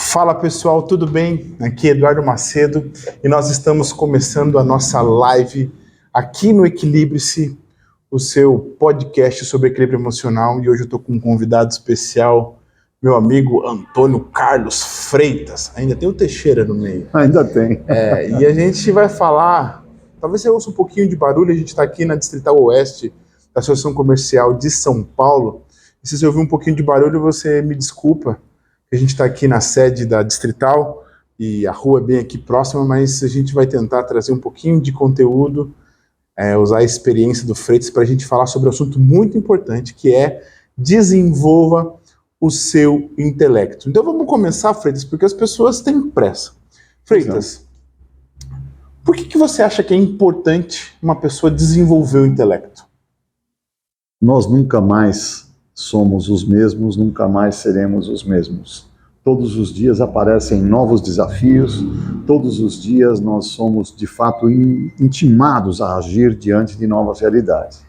Fala pessoal, tudo bem? Aqui é Eduardo Macedo e nós estamos começando a nossa live aqui no Equilibre-se, o seu podcast sobre equilíbrio emocional, e hoje eu estou com um convidado especial, meu amigo Antônio Carlos Freitas. Ainda tem o Teixeira no meio. Ainda tem. E a gente vai falar, talvez você ouça um pouquinho de barulho, a gente está aqui na Distrital Oeste da Associação Comercial de São Paulo, e se você ouvir um pouquinho de barulho, você me desculpa. A gente está aqui na sede da Distrital e a rua é bem aqui próxima, mas a gente vai tentar trazer um pouquinho de conteúdo, usar a experiência do Freitas para a gente falar sobre um assunto muito importante, que é desenvolva o seu intelecto. Então vamos começar, Freitas, porque as pessoas têm pressa. Freitas, por que você acha que é importante uma pessoa desenvolver o intelecto? Nós nunca mais somos os mesmos, nunca mais seremos os mesmos. Todos os dias aparecem novos desafios, todos os dias nós somos, de fato, intimados a agir diante de novas realidades.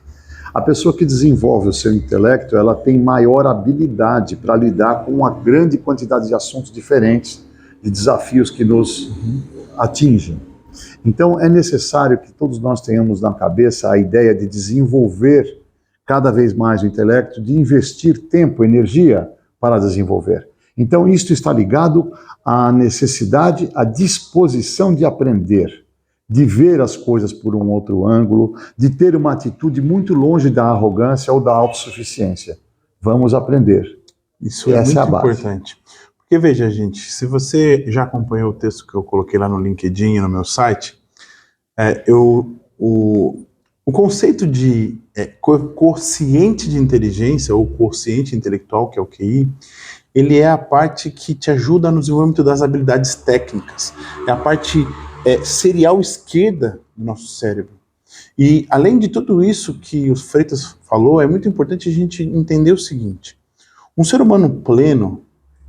A pessoa que desenvolve o seu intelecto, ela tem maior habilidade para lidar com uma grande quantidade de assuntos diferentes, de desafios que nos atingem. Então, é necessário que todos nós tenhamos na cabeça a ideia de desenvolver cada vez mais o intelecto, de investir tempo, energia para desenvolver. Então, isto está ligado à necessidade, à disposição de aprender, de ver as coisas por um outro ângulo, de ter uma atitude muito longe da arrogância ou da autossuficiência. Vamos aprender. Isso é muito importante. Porque, veja, gente, se você já acompanhou o texto que eu coloquei lá no LinkedIn e no meu site, o conceito de quociente de inteligência ou quociente intelectual, que é o QI, ele é a parte que te ajuda no desenvolvimento das habilidades técnicas. É a parte serial esquerda do nosso cérebro. E, além de tudo isso que o Freitas falou, é muito importante a gente entender o seguinte. Um ser humano pleno,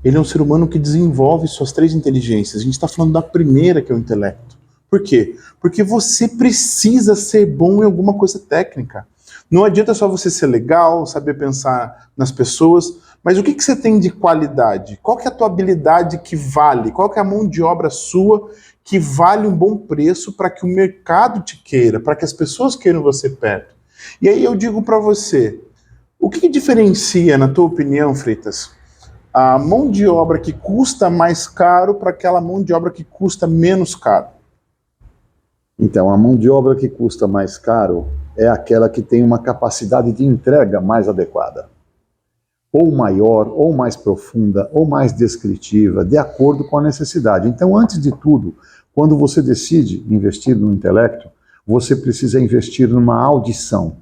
ele é um ser humano que desenvolve suas três inteligências. A gente está falando da primeira, que é o intelecto. Por quê? Porque você precisa ser bom em alguma coisa técnica. Não adianta só você ser legal, saber pensar nas pessoas, mas o que você tem de qualidade? Qual que é a tua habilidade que vale? Qual que é a mão de obra sua que vale um bom preço para que o mercado te queira, para que as pessoas queiram você perto? E aí eu digo para você, o que diferencia, na tua opinião, Freitas, a mão de obra que custa mais caro para aquela mão de obra que custa menos caro? Então, a mão de obra que custa mais caro é aquela que tem uma capacidade de entrega mais adequada. Ou maior, ou mais profunda, ou mais descritiva, de acordo com a necessidade. Então, antes de tudo, quando você decide investir no intelecto, você precisa investir numa audição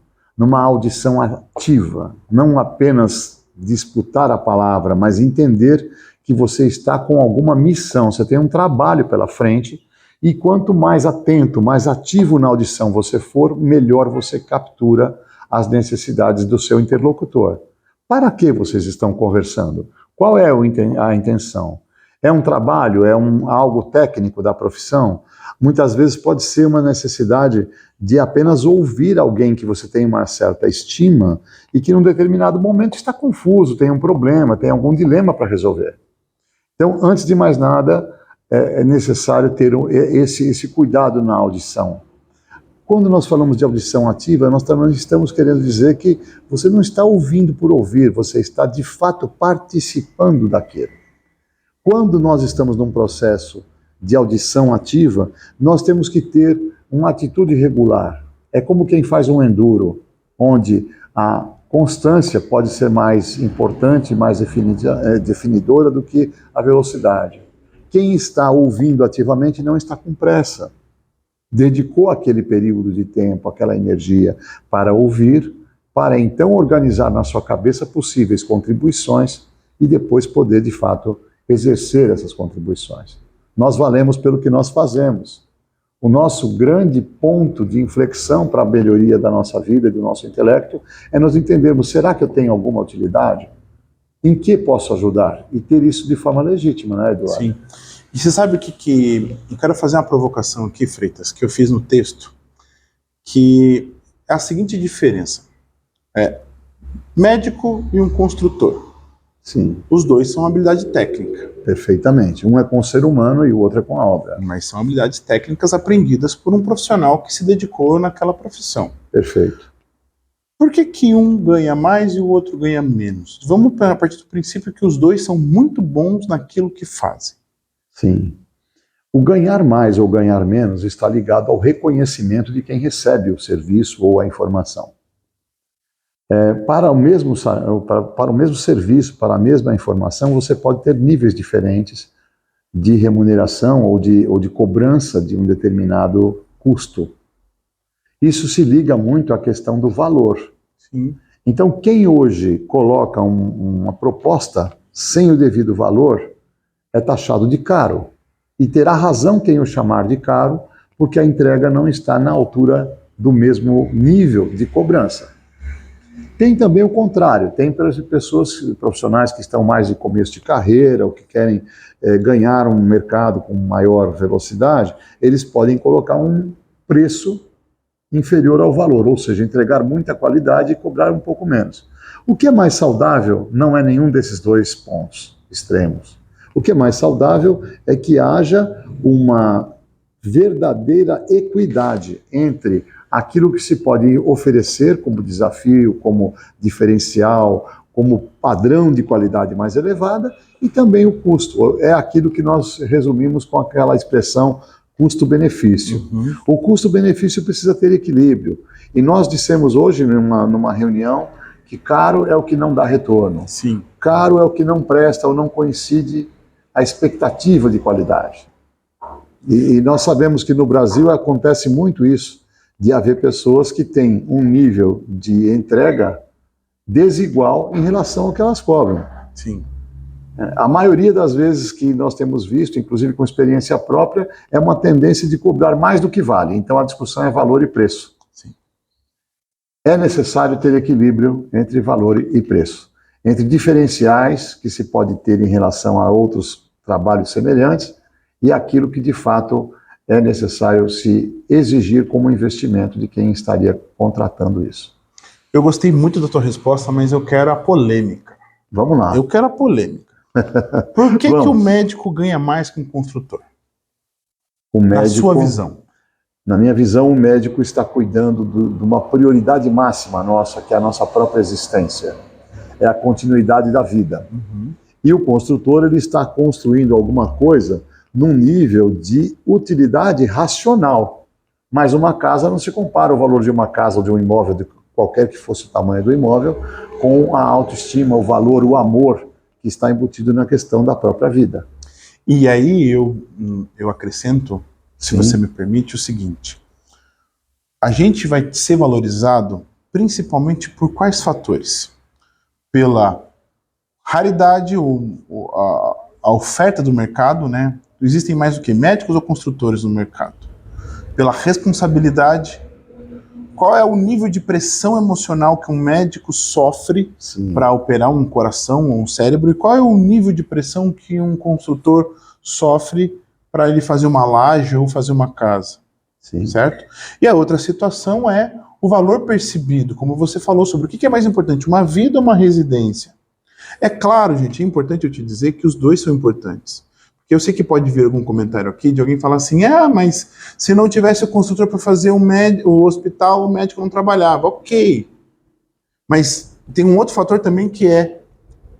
ativa, não apenas disputar a palavra, mas entender que você está com alguma missão, você tem um trabalho pela frente. E quanto mais atento, mais ativo na audição você for, melhor você captura as necessidades do seu interlocutor. Para que vocês estão conversando? Qual é a intenção? É um trabalho? É algo técnico da profissão? Muitas vezes pode ser uma necessidade de apenas ouvir alguém que você tem uma certa estima e que num determinado momento está confuso, tem um problema, tem algum dilema para resolver. Então, antes de mais nada, é necessário ter esse cuidado na audição. Quando nós falamos de audição ativa, nós também estamos querendo dizer que você não está ouvindo por ouvir, você está de fato participando daquilo. Quando nós estamos num processo de audição ativa, nós temos que ter uma atitude regular. É como quem faz um enduro, onde a constância pode ser mais importante, mais definidora do que a velocidade. Quem está ouvindo ativamente não está com pressa. Dedicou aquele período de tempo, aquela energia para ouvir, para então organizar na sua cabeça possíveis contribuições e depois poder, de fato, exercer essas contribuições. Nós valemos pelo que nós fazemos. O nosso grande ponto de inflexão para a melhoria da nossa vida e do nosso intelecto é nós entendermos, será que eu tenho alguma utilidade? Em que posso ajudar? E ter isso de forma legítima, né, Eduardo? Sim. E você sabe o que... Eu quero fazer uma provocação aqui, Freitas, que eu fiz no texto, que é a seguinte diferença. Médico e um construtor. Sim, Os dois são habilidade técnica, perfeitamente. Um é com o ser humano e o outro é com a obra. mas são habilidades técnicas aprendidas por um profissional que se dedicou naquela profissão. Perfeito. Por que que um ganha mais e o outro ganha menos? Vamos a partir do princípio que os dois são muito bons naquilo que fazem. Sim. O ganhar mais ou ganhar menos está ligado ao reconhecimento de quem recebe o serviço ou a informação. Para o mesmo serviço, para a mesma informação, você pode ter níveis diferentes de remuneração ou de cobrança de um determinado custo. Isso se liga muito à questão do valor. Sim. Então, quem hoje coloca uma proposta sem o devido valor é taxado de caro. E terá razão quem o chamar de caro, porque a entrega não está na altura do mesmo nível de cobrança. Tem também o contrário, tem pessoas profissionais que estão mais de começo de carreira, ou que querem ganhar um mercado com maior velocidade, eles podem colocar um preço inferior ao valor, ou seja, entregar muita qualidade e cobrar um pouco menos. O que é mais saudável não é nenhum desses dois pontos extremos. O que é mais saudável é que haja uma verdadeira equidade entre aquilo que se pode oferecer como desafio, como diferencial, como padrão de qualidade mais elevada e também o custo. É aquilo que nós resumimos com aquela expressão custo-benefício. Uhum. O custo-benefício precisa ter equilíbrio. E nós dissemos hoje numa reunião que caro é o que não dá retorno. Sim. Caro é o que não presta ou não coincide a expectativa de qualidade. E nós sabemos que no Brasil acontece muito isso, de haver pessoas que têm um nível de entrega desigual em relação ao que elas cobram. Sim. A maioria das vezes que nós temos visto, inclusive com experiência própria, é uma tendência de cobrar mais do que vale. Então a discussão é valor e preço. Sim. É necessário ter equilíbrio entre valor e preço, entre diferenciais que se pode ter em relação a outros trabalhos semelhantes e aquilo que de fato é necessário se exigir como investimento de quem estaria contratando isso. Eu gostei muito da tua resposta, mas eu quero a polêmica. Vamos lá. Eu quero a polêmica. Por que, que o Vamos. médico ganha mais que um construtor? O Na médico, sua visão. na minha visão, o médico está cuidando de uma prioridade máxima nossa, que é a nossa própria existência. É a continuidade da vida. Uhum. E o construtor, ele está construindo alguma coisa num nível de utilidade racional. Mas uma casa não se compara o valor de uma casa ou de um imóvel, de qualquer que fosse o tamanho do imóvel, com a autoestima, o valor, o amor que está embutido na questão da própria vida. E aí eu acrescento, se Sim. você me permite, o seguinte. A gente vai ser valorizado principalmente por quais fatores? Pela raridade, a oferta do mercado, né? Existem mais do que médicos ou construtores no mercado? Pela responsabilidade. Qual é o nível de pressão emocional que um médico sofre para operar um coração ou um cérebro? E qual é o nível de pressão que um construtor sofre para ele fazer uma laje ou fazer uma casa? Sim. Certo? E a outra situação é o valor percebido, como você falou sobre o que é mais importante, uma vida ou uma residência. É claro, gente, é importante eu te dizer que os dois são importantes. Porque eu sei que pode vir algum comentário aqui de alguém falar assim, mas se não tivesse o construtor para fazer o hospital, o médico não trabalhava. Ok. Mas tem um outro fator também que é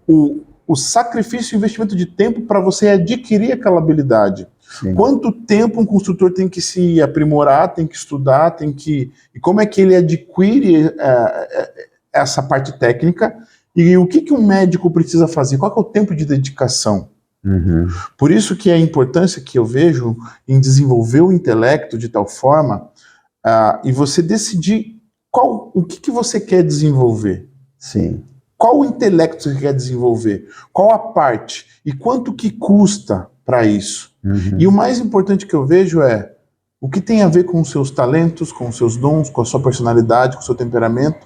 o sacrifício e investimento de tempo para você adquirir aquela habilidade. Sim. Quanto tempo um construtor tem que se aprimorar, tem que estudar, e como é que ele adquire essa parte técnica e o que um médico precisa fazer, qual é o tempo de dedicação. Uhum. Por isso que a importância que eu vejo em desenvolver o intelecto de tal forma e você decidir o que você quer desenvolver. Sim. Qual o intelecto você quer desenvolver? Qual a parte? E quanto que custa para isso? Uhum. E o mais importante que eu vejo é o que tem a ver com os seus talentos, com os seus dons, com a sua personalidade, com o seu temperamento.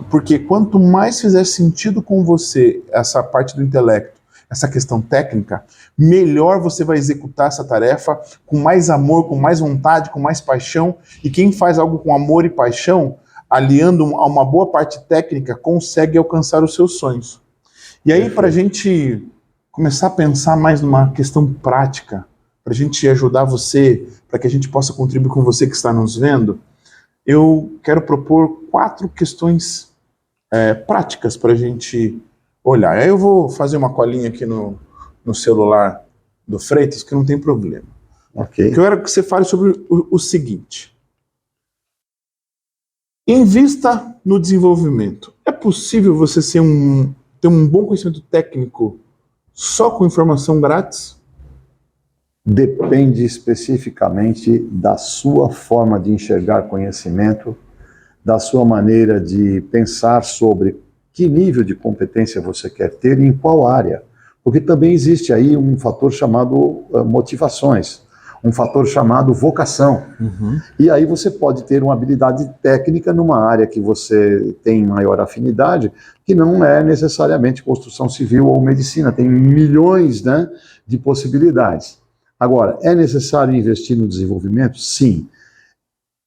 Porque quanto mais fizer sentido com você essa parte do intelecto, essa questão técnica, melhor você vai executar essa tarefa com mais amor, com mais vontade, com mais paixão. E quem faz algo com amor e paixão, aliando a uma boa parte técnica, consegue alcançar os seus sonhos. E aí, para a gente começar a pensar mais numa questão prática, para a gente ajudar você, para que a gente possa contribuir com você que está nos vendo, eu quero propor 4 questões práticas para a gente olhar. Aí eu vou fazer uma colinha aqui no celular do Freitas, que não tem problema. Ok. Eu quero que você fale sobre o seguinte. Invista no desenvolvimento. É possível você ter um bom conhecimento técnico só com informação grátis? Depende especificamente da sua forma de enxergar conhecimento, da sua maneira de pensar sobre que nível de competência você quer ter e em qual área. Porque também existe aí um fator chamado motivações, um fator chamado vocação. E aí você pode ter uma habilidade técnica numa área que você tem maior afinidade, que não é necessariamente construção civil ou medicina, tem milhões, né, de possibilidades. Agora, é necessário investir no desenvolvimento? Sim.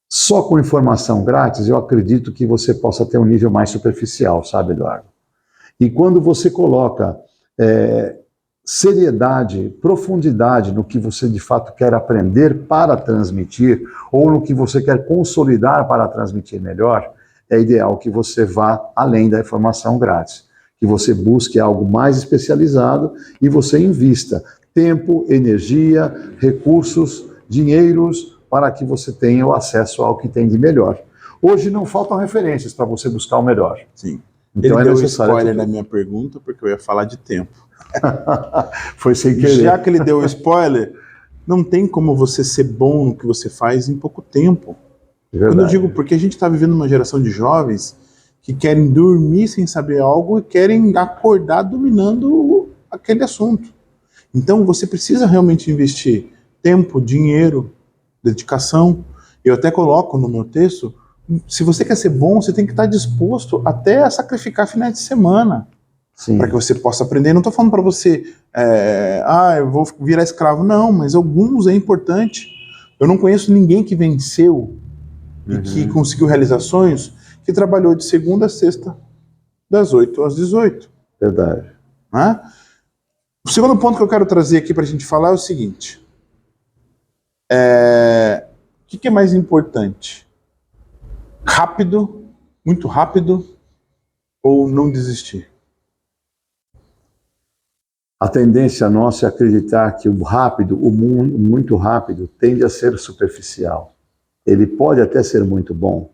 Só com informação grátis, eu acredito que você possa ter um nível mais superficial, sabe, Eduardo? E quando você coloca seriedade, profundidade no que você de fato quer aprender para transmitir, ou no que você quer consolidar para transmitir melhor, é ideal que você vá além da informação grátis, que você busque algo mais especializado e você invista tempo, energia, recursos, dinheiros, para que você tenha o acesso ao que tem de melhor. Hoje não faltam referências para você buscar o melhor. Sim. Então Ele deu spoiler na minha pergunta, porque eu ia falar de tempo. Foi sem querer. Já que ele deu spoiler, não tem como você ser bom no que você faz em pouco tempo. Verdade. Quando eu digo, porque a gente está vivendo uma geração de jovens que querem dormir sem saber algo e querem acordar dominando aquele assunto. Então você precisa realmente investir tempo, dinheiro, dedicação. Eu até coloco no meu texto, se você quer ser bom, você tem que estar disposto até a sacrificar finais de semana para que você possa aprender. Não estou falando para você, eu vou virar escravo. Não, mas alguns é importante. Eu não conheço ninguém que venceu e que conseguiu realizações que trabalhou de segunda a sexta, das 8 às 18. Verdade. Né? O segundo ponto que eu quero trazer aqui para a gente falar é o seguinte. O que é mais importante? Rápido, muito rápido, ou não desistir? A tendência nossa é acreditar que o rápido, o mundo muito rápido, tende a ser superficial. Ele pode até ser muito bom,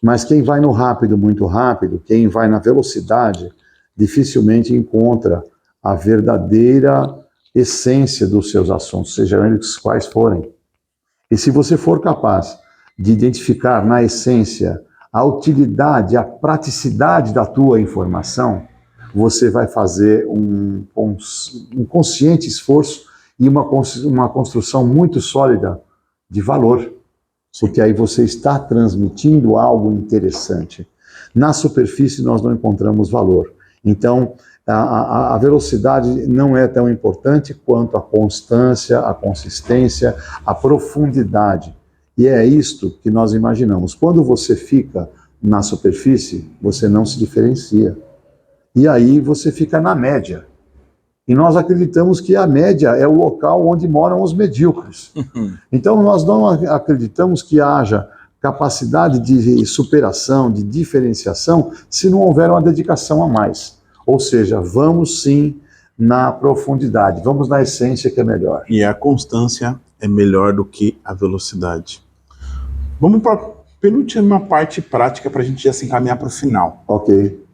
mas quem vai no rápido, muito rápido, quem vai na velocidade, dificilmente encontra a verdadeira essência dos seus assuntos, sejam eles quais forem. E se você for capaz de identificar na essência a utilidade, a praticidade da tua informação, você vai fazer um consciente esforço e uma construção muito sólida de valor, porque aí você está transmitindo algo interessante. Na superfície nós não encontramos valor. Então, a velocidade não é tão importante quanto a constância, a consistência, a profundidade. E é isto que nós imaginamos. Quando você fica na superfície, você não se diferencia. E aí você fica na média. E nós acreditamos que a média é o local onde moram os medíocres. Então nós não acreditamos que haja capacidade de superação, de diferenciação, se não houver uma dedicação a mais. Ou seja, vamos sim na profundidade, vamos na essência que é melhor. E a constância é melhor do que a velocidade. Vamos para a penúltima parte prática para a gente já se encaminhar para o final. Ok.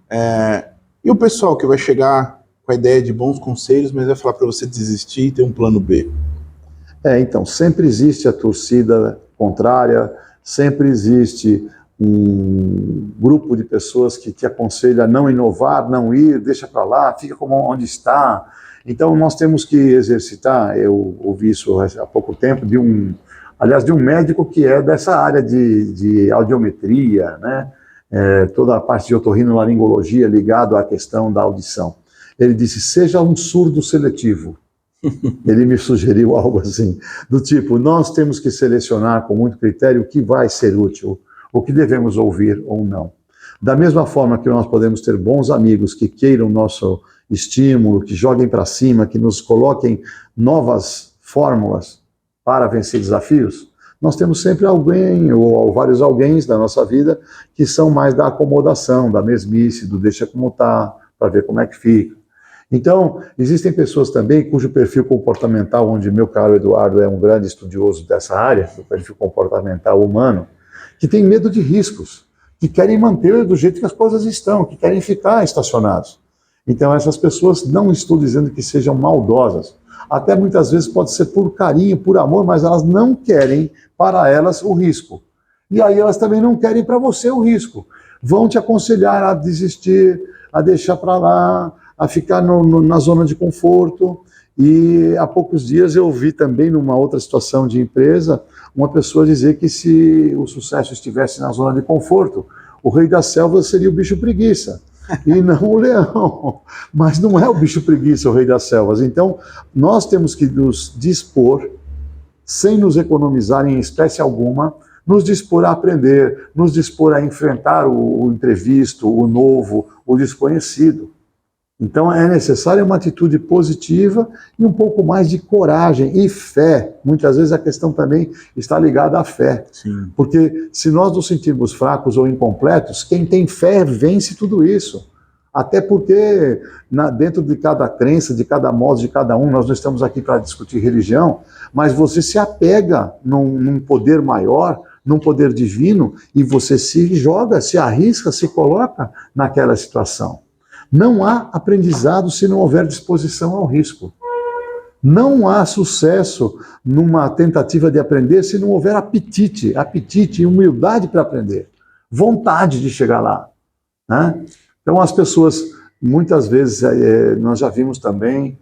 E o pessoal que vai chegar com a ideia de bons conselhos, mas vai falar para você desistir e ter um plano B? Então, sempre existe a torcida contrária, sempre existe um grupo de pessoas que te aconselha a não inovar, não ir, deixa para lá, fica como onde está. Então, nós temos que exercitar, eu ouvi isso há pouco tempo, de um médico que é dessa área de audiometria, né? Toda a parte de otorrinolaringologia ligado à questão da audição. Ele disse, seja um surdo seletivo. Ele me sugeriu algo assim, do tipo, nós temos que selecionar com muito critério o que vai ser útil, o que devemos ouvir ou não. Da mesma forma que nós podemos ter bons amigos que queiram nosso estímulo, que joguem para cima, que nos coloquem novas fórmulas para vencer desafios, nós temos sempre alguém ou vários alguéms da nossa vida que são mais da acomodação, da mesmice, do deixa como tá, para ver como é que fica. Então, existem pessoas também cujo perfil comportamental, onde meu caro Eduardo é um grande estudioso dessa área, do perfil comportamental humano, que tem medo de riscos, que querem manter do jeito que as coisas estão, que querem ficar estacionados. Então, essas pessoas, não estou dizendo que sejam maldosas, até muitas vezes pode ser por carinho, por amor, mas elas não querem para elas o risco. E aí elas também não querem para você o risco. Vão te aconselhar a desistir, a deixar para lá, a ficar na zona de conforto. E há poucos dias eu vi também, numa outra situação de empresa, uma pessoa dizer que se o sucesso estivesse na zona de conforto, o rei da selva seria o bicho preguiça. E não o leão. Mas não é o bicho preguiça o rei das selvas. Então, nós temos que nos dispor, sem nos economizar em espécie alguma, nos dispor a aprender, nos dispor a enfrentar o imprevisto, o novo, o desconhecido. Então, é necessária uma atitude positiva e um pouco mais de coragem e fé. Muitas vezes a questão também está ligada à fé. Sim. Porque se nós nos sentirmos fracos ou incompletos, quem tem fé vence tudo isso. Até porque dentro de cada crença, de cada modo, de cada um, nós não estamos aqui para discutir religião, mas você se apega num poder maior, num poder divino, e você se joga, se arrisca, se coloca naquela situação. Não há aprendizado se não houver disposição ao risco. Não há sucesso numa tentativa de aprender se não houver apetite e humildade para aprender, vontade de chegar lá, né? Então as pessoas, muitas vezes, nós já vimos também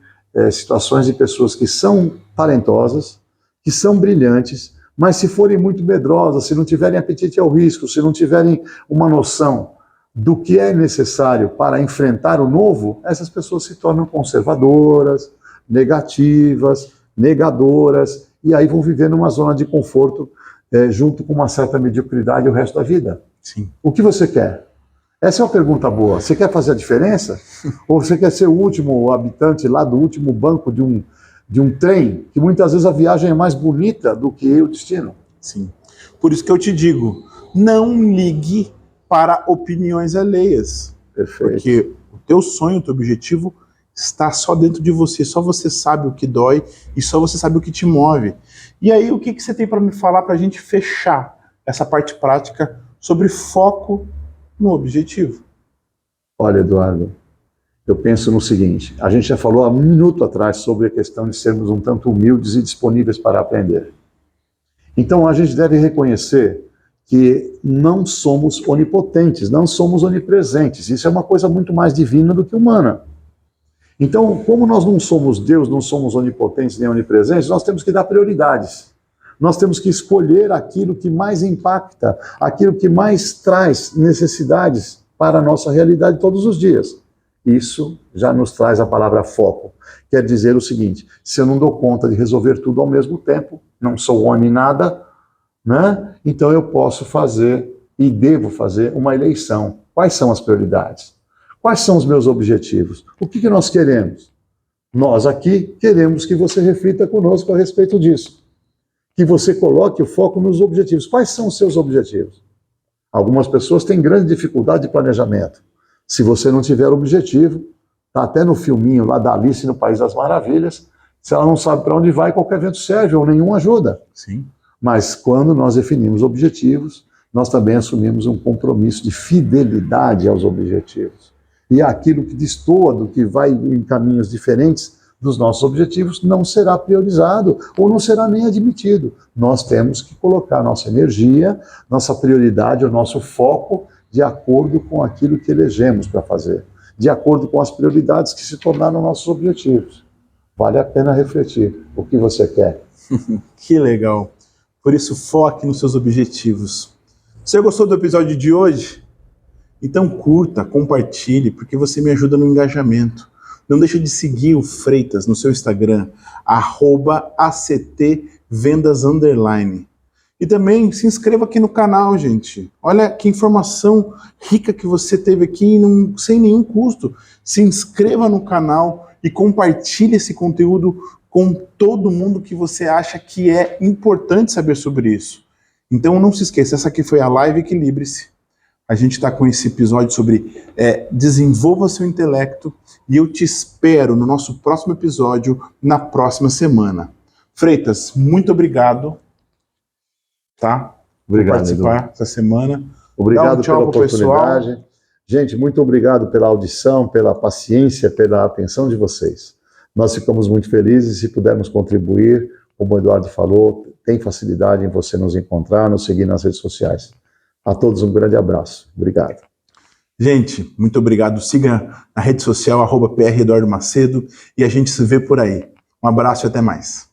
situações de pessoas que são talentosas, que são brilhantes, mas se forem muito medrosas, se não tiverem apetite ao risco, se não tiverem uma noção do que é necessário para enfrentar o novo, essas pessoas se tornam conservadoras, negativas, negadoras, e aí vão viver numa zona de conforto junto com uma certa mediocridade o resto da vida. Sim. O que você quer? Essa é uma pergunta boa. Você quer fazer a diferença? Ou você quer ser o último habitante lá do último banco de um trem, que muitas vezes a viagem é mais bonita do que o destino? Sim. Por isso que eu te digo, não ligue para opiniões alheias. Perfeito. Porque o teu sonho, o teu objetivo está só dentro de você, só você sabe o que dói e só você sabe o que te move. E aí, o que você tem para me falar para a gente fechar essa parte prática sobre foco no objetivo? Olha, Eduardo, eu penso no seguinte, a gente já falou há um minuto atrás sobre a questão de sermos um tanto humildes e disponíveis para aprender. Então, a gente deve reconhecer que não somos onipotentes, não somos onipresentes. Isso é uma coisa muito mais divina do que humana. Então, como nós não somos Deus, não somos onipotentes nem onipresentes, nós temos que dar prioridades. Nós temos que escolher aquilo que mais impacta, aquilo que mais traz necessidades para a nossa realidade todos os dias. Isso já nos traz a palavra foco. Quer dizer o seguinte, se eu não dou conta de resolver tudo ao mesmo tempo, não sou homem nada, né? Então eu posso fazer e devo fazer uma eleição. Quais são as prioridades? Quais são os meus objetivos? O que nós queremos? Nós aqui queremos que você reflita conosco a respeito disso. Que você coloque o foco nos objetivos. Quais são os seus objetivos? Algumas pessoas têm grande dificuldade de planejamento. Se você não tiver objetivo, está até no filminho lá da Alice no País das Maravilhas, se ela não sabe para onde vai, qualquer vento serve ou nenhum ajuda. Sim. Mas quando nós definimos objetivos, nós também assumimos um compromisso de fidelidade aos objetivos. E aquilo que destoa do que vai em caminhos diferentes dos nossos objetivos não será priorizado ou não será nem admitido. Nós temos que colocar nossa energia, nossa prioridade, o nosso foco de acordo com aquilo que elegemos para fazer, de acordo com as prioridades que se tornaram nossos objetivos. Vale a pena refletir o que você quer. Que legal. Por isso, foque nos seus objetivos. Você gostou do episódio de hoje? Então curta, compartilhe, porque você me ajuda no engajamento. Não deixe de seguir o Freitas no seu Instagram, @ACTVendas_. E também se inscreva aqui no canal, gente. Olha que informação rica que você teve aqui sem nenhum custo. Se inscreva no canal e compartilhe esse conteúdo com todo mundo que você acha que é importante saber sobre isso. Então não se esqueça, essa aqui foi a Live Equilibre-se. A gente está com esse episódio sobre desenvolva seu intelecto e eu te espero no nosso próximo episódio, na próxima semana. Freitas, muito obrigado. Tá? Obrigado, por participar Edu. essa semana. Obrigado tchau pela pro oportunidade. pessoal. Gente, muito obrigado pela audição, pela paciência, pela atenção de vocês. Nós ficamos muito felizes se pudermos contribuir. Como o Eduardo falou, tem facilidade em você nos encontrar, nos seguir nas redes sociais. A todos um grande abraço. Obrigado. Gente, muito obrigado. Siga na rede social @PR Eduardo Macedo e a gente se vê por aí. Um abraço e até mais.